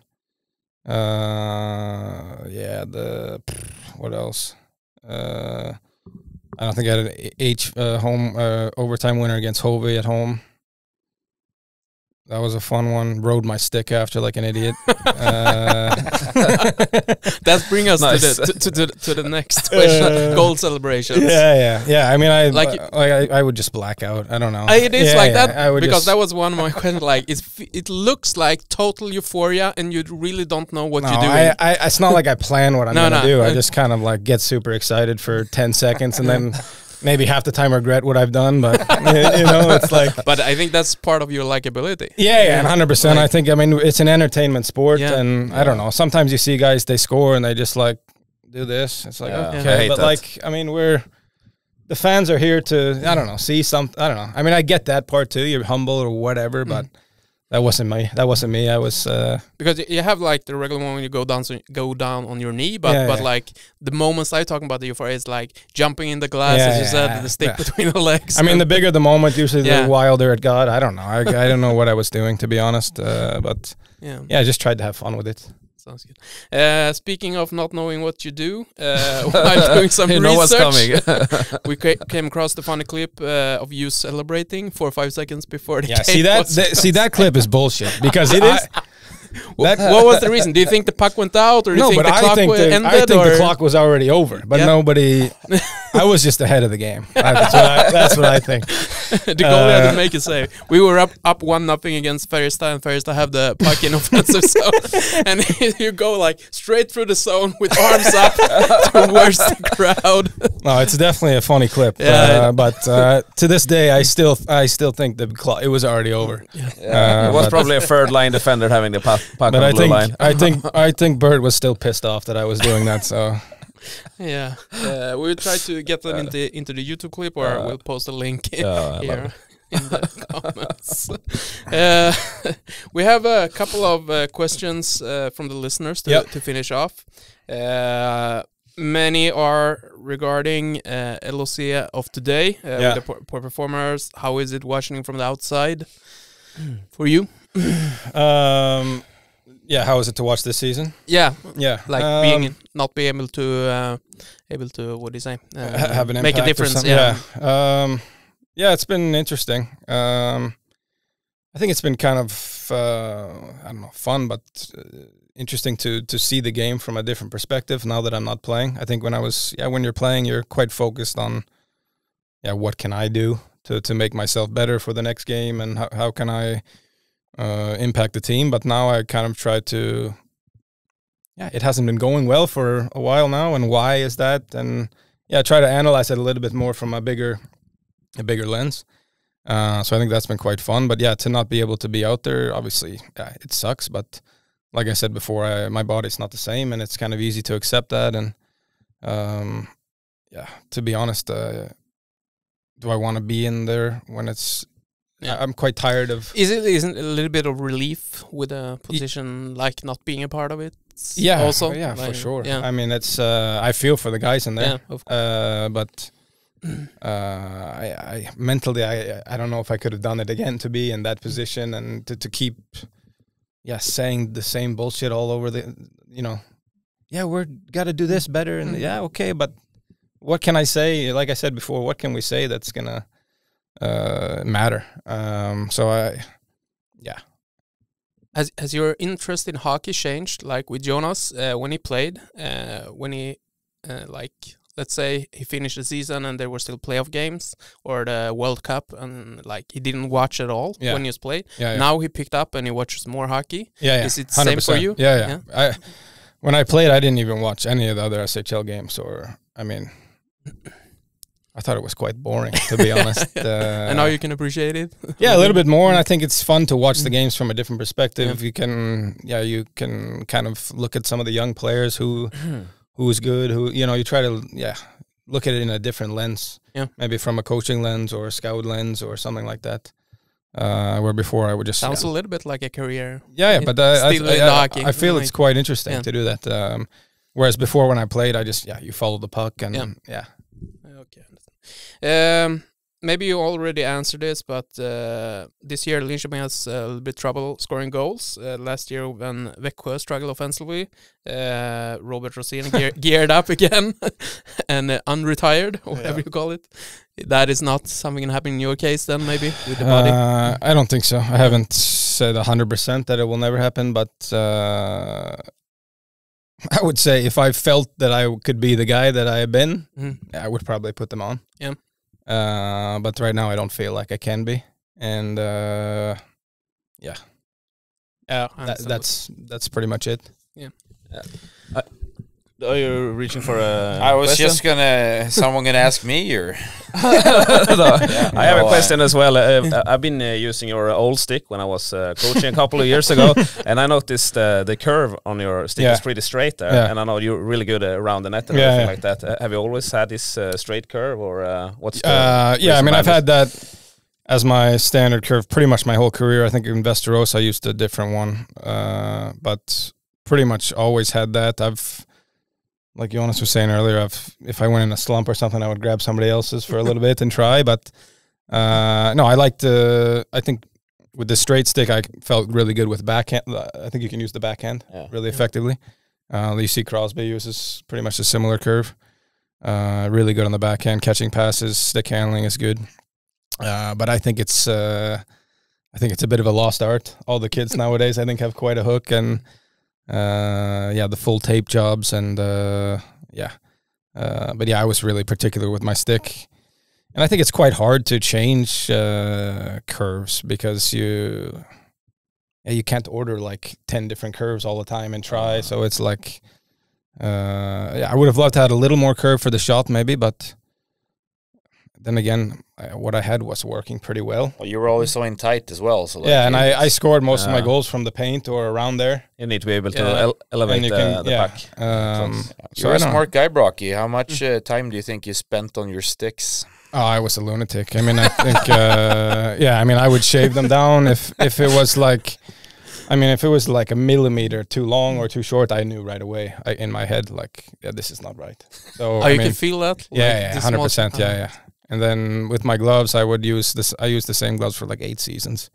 What else? I don't think I had an home overtime winner against Hove at home. That was a fun one. Rode my stick after like an idiot. That brings us to the next question. Goal celebrations. Yeah. I mean, I would just black out. I don't know. It is that because that was one of my questions. Like, it looks like total euphoria, and you really don't know what you're doing. It's not like I plan what I'm gonna do. I just kind of like get super excited for 10 seconds, and then maybe half the time regret what I've done, but it's like. But I think that's part of your likability. Yeah, 100%. I think, it's an entertainment sport, and I don't know. Sometimes you see guys, they score and they just like do this. It's like okay, but like the fans are here to see something. I don't know. I mean, I get that part too. You're humble or whatever, but. That wasn't me. I was because you have like the regular one when you go down on your knee, but like the moments I'm talking about the euphoria is like jumping in the glass, as you said, the stick between the legs. I mean, the bigger the moment, usually the wilder it got. I don't know. I don't know what I was doing, to be honest. But I just tried to have fun with it. Sounds good. Speaking of not knowing what you do, while doing some research, what's coming. we came across the funny clip of you celebrating 4 or 5 seconds before the game. See that clip is bullshit because it is. What was the reason? Do you think the puck went out, or do you think the clock ended? I think the clock was already over, but nobody. I was just ahead of the game. That's what I think. The goalie had to make a save. We were up 1-0 against Färjestad, and Färjestad have the puck in offensive zone, and you go like straight through the zone with arms up towards the crowd. No, it's definitely a funny clip. But to this day, I still think it was already over. It was probably a third line defender having the puck on the blue line. I think Bird was still pissed off that I was doing that. So. Yeah, we'll try to get them into the YouTube clip, or we'll post a link here in the comments. We have a couple of questions from the listeners to finish off. Many are regarding LOC of today, with the poor performers. How is it watching from the outside for you? Yeah, how is it to watch this season? Yeah, like not being able to what do you say? Have an impact, make a difference. Yeah, it's been interesting. I think it's been kind of I don't know, fun, but interesting to see the game from a different perspective now that I'm not playing. I think when you're playing, you're quite focused on what can I do to make myself better for the next game, and how can I impact the team. But now I kind of try to, it hasn't been going well for a while now, and why is that? And try to analyze it a little bit more from a bigger lens. So I think that's been quite fun. But to not be able to be out there, obviously, it sucks. But like I said before, my body's not the same, and it's kind of easy to accept that. And to be honest, do I want to be in there when it's? I'm quite tired of. Isn't a little bit of relief with a position like not being a part of it? Also, like, for sure. Yeah. I mean, it's. I feel for the guys in there. Yeah, of course. But I mentally, I don't know if I could have done it again to be in that position and to keep, saying the same bullshit all over the. We're got to do this better, and okay, but what can I say? Like I said before, what can we say that's gonna matter? Has your interest in hockey changed? Like with Jonas, when he played, let's say he finished the season and there were still playoff games or the World Cup, and like he didn't watch at all when he was played. Now he picked up and he watches more hockey. Is it the same for you? Yeah. When I played, I didn't even watch any of the other SHL games, I thought it was quite boring, to be honest. And now you can appreciate it? A little bit more, and I think it's fun to watch the games from a different perspective. You can kind of look at some of the young players who's good, you try to look at it in a different lens. Maybe from a coaching lens or a scout lens or something like that. Where before I would just sounds a little bit like a career. But I feel it's quite interesting to do that. Whereas before when I played, I just you follow the puck and Okay. Maybe you already answered this, but this year Linköping has a little bit trouble scoring goals. Last year when Växjö struggled offensively, Robert Rosén geared up again and unretired, or whatever you call it. That is not something that happened in your case then, maybe, with the body? I don't think so. I haven't said 100% that it will never happen, but I would say if I felt that I could be the guy that I have been, I would probably put them on. Yeah. But right now I don't feel like I can be, and that's pretty much it. Yeah. Are you reaching for a? I was just someone gonna ask me, or I have a question as well. I've been using your old stick when I was coaching a couple of years ago, and I noticed the curve on your stick is pretty straight there, and I know you're really good around the net and everything like that. Have you always had this straight curve, or what's the I mean, I've had that as my standard curve pretty much my whole career. I think in Västerås I used a different one, but pretty much always had that. Like Jonas was saying earlier, if I went in a slump or something, I would grab somebody else's for a little bit and try. But no, I think with the straight stick, I felt really good with backhand. I think you can use the backhand really effectively. You see Crosby uses pretty much a similar curve. Really good on the backhand, catching passes, stick handling is good. But I think it's a bit of a lost art. All the kids nowadays, I think, have quite a hook and. The full tape jobs and but I was really particular with my stick, And I think it's quite hard to change curves because you can't order like 10 different curves all the time and try. So it's like, I would have loved to have a little more curve for the shot maybe, but then again, what I had was working pretty well. Well, you were always so in tight as well. So like and I scored most of my goals from the paint or around there. You need to be able to elevate the puck. You're a smart guy, Brocky. How much time do you think you spent on your sticks? Oh, I was a lunatic. I mean, I think, I would shave them down if it was like, if it was like a millimeter too long or too short, I knew right away in my head, like, this is not right. So you can feel that? Yeah, 100%. Yeah. And then with my gloves, I used the same gloves for like 8 seasons.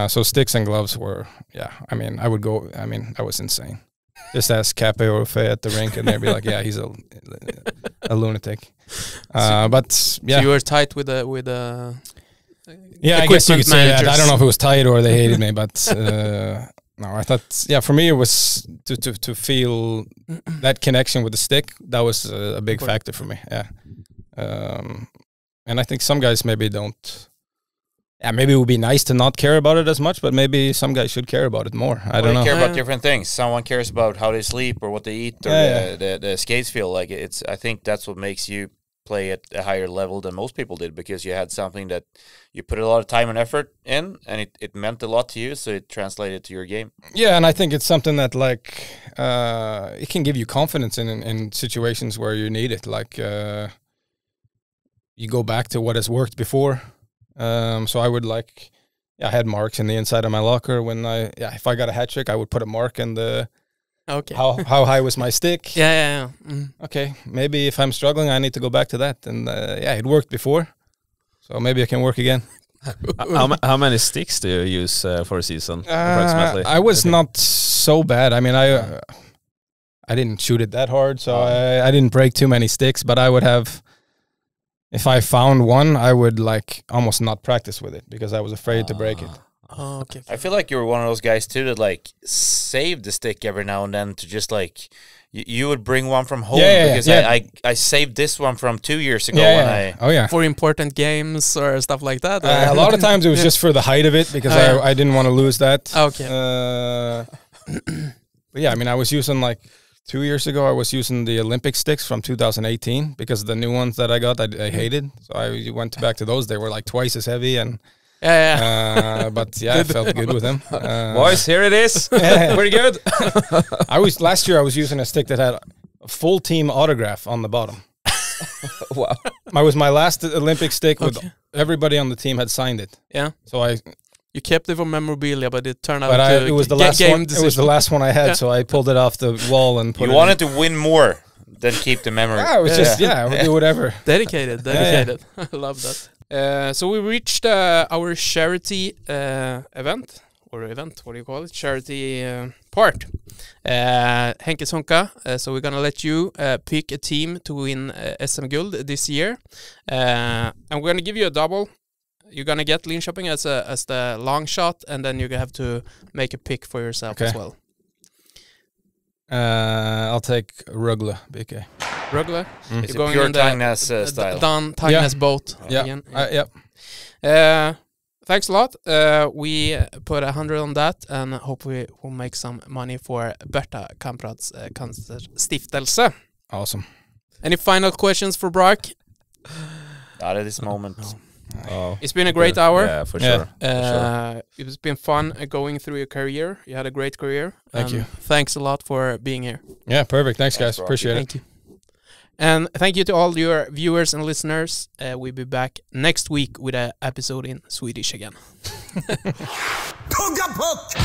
So sticks and gloves were, I would go, I was insane. Just ask Cape or Fe at the rink and they'd be like, he's a lunatic. So you were tight with the I guess you could say that. I don't know if it was tight or they hated me, but no, I thought, for me it was to feel that connection with the stick. That was a big factor for me. Yeah. And I think some guys maybe don't. Yeah, maybe it would be nice to not care about it as much, but maybe some guys should care about it more. I don't know. They care about different things. Someone cares about how they sleep or what they eat or the skates feel like. I think that's what makes you play at a higher level than most people did, because you had something that you put a lot of time and effort in, and it meant a lot to you, so it translated to your game. Yeah, and I think it's something that like it can give you confidence in situations where you need it. Like you go back to what has worked before. So I would I had marks in the inside of my locker when if I got a hat trick, I would put a mark in the how high was my stick. Yeah. Okay, maybe if I'm struggling, I need to go back to that. And it worked before, so maybe I can work again. How many sticks do you use for a season approximately? I was not so bad. I mean, I didn't shoot it that hard, so I didn't break too many sticks, but I would have. If I found one, I would like almost not practice with it because I was afraid to break it. Oh, okay. I feel like you were one of those guys too that like saved the stick every now and then to just like you would bring one from home because I saved this one from 2 years ago when for important games or stuff like that. A lot of times it was just for the height of it because I didn't want to lose that. Okay. But yeah, I mean, I was using like 2 years ago, I was using the Olympic sticks from 2018 because the new ones that I got, I hated. So I went back to those. They were like twice as heavy and but I felt good with them. Boys, here it is. Pretty good. Last year I was using a stick that had a full team autograph on the bottom. Wow. It was my last Olympic stick with everybody on the team had signed it. Yeah. So you kept it for memorabilia, but it turned out it was the last one. It was the last one I had, so I pulled it off the wall and put it. You wanted to win more than keep the memory. Yeah, it was just I would do whatever. Dedicated. I love that. So we reached our charity event. What do you call it? Charity part. Henke Sonka. So we're gonna let you pick a team to win SM Guld this year, and we're gonna give you a double. You're gonna get Linköping as the long shot, and then you're gonna have to make a pick for yourself as well. I'll take Rugle, BK. Rugle? It's a pure Tugga's style. Done Tugga's boat. Yeah. Thanks a lot. We put 100 on that, and hopefully we'll make some money for Berta Kamprad's Cancerstiftelse. Awesome. Any final questions for Brock? Not at this moment. No. Oh. It's been a great hour. Yeah, for sure. It's been fun going through your career. You had a great career. Thank you. Thanks a lot for being here. Yeah, perfect. Thanks guys. Appreciate it. Thank you. And thank you to all your viewers and listeners. We'll be back next week with an episode in Swedish again. Tugga Puck!